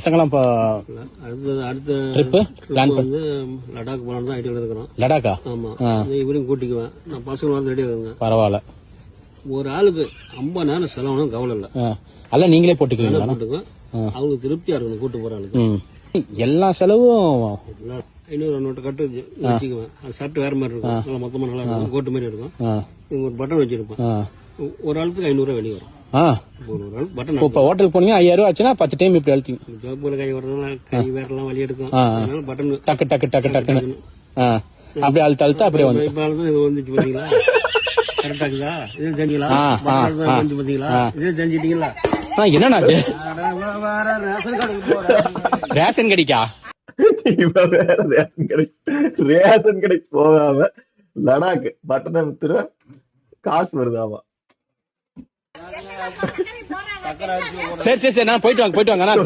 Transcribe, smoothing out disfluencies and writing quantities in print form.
பசங்களாம் இப்போ அடுத்த ட்ரிப் பிளான் வந்து லடாக் போலாம் தான் ஐடியாவில் இருக்கிறோம். லடாக்கா? ஆமா, இவரையும் கூட்டிக்குவேன். நான் பசங்க வந்து ரெடியாக இருங்க. பரவாயில்ல. ஒரு ஆளுக்கு 50,000 செலவுனும் கவலை இல்லை. அல்ல நீங்களே போட்டுக்குவீங்களா? போட்டுக்குவேன். அவங்களுக்கு திருப்தியா இருக்கணும் கூட்டு போற ஆளுக்கு. எல்லா செலவும் 500 நோட்டு கட்டு வச்சுக்குவேன். அது ஷர்ட் வேற மாதிரி இருக்கும், நல்லா மொத்தமா நல்லா இருக்கும், கோட்டு மாதிரி இருக்கும். இவங்க ஒரு பட்டன் வச்சிருப்பேன். ஒரு ஆளுக்கு 500 ரூபாய் வெளியே வரும். இப்ப ஹோட்டலுக்கு போனீங்க 5000 ஆச்சுன்னா 10 டைம் இப்படி அழுத்திங்க. ஜோப்புல கை வரதுனால கை வேறெல்லாம் வலி எடுக்கும். அதனால பட்டன் டக்கு டக்கு டக்கு டக்குன்னு அப்படியே அழுத்த அப்படியே வந்து இப்ப இது வந்துச்சு பாத்தீங்களா? கரெக்டா இருக்குதா? இது செஞ்சீங்களா? வந்து பாத்தீங்களா? இது செஞ்சிட்டீங்களா? என்னன்னா ரேஷன் கடைக்கு போறேன். ரேஷன் கடைக்கா? இப்ப வேற ரேஷன் கடைக்கு போகாம லடாக் பட்டனை வித்துற காசு வருதாமா? சரி சரி சரி, நான் போயிட்டு வாங்க நான்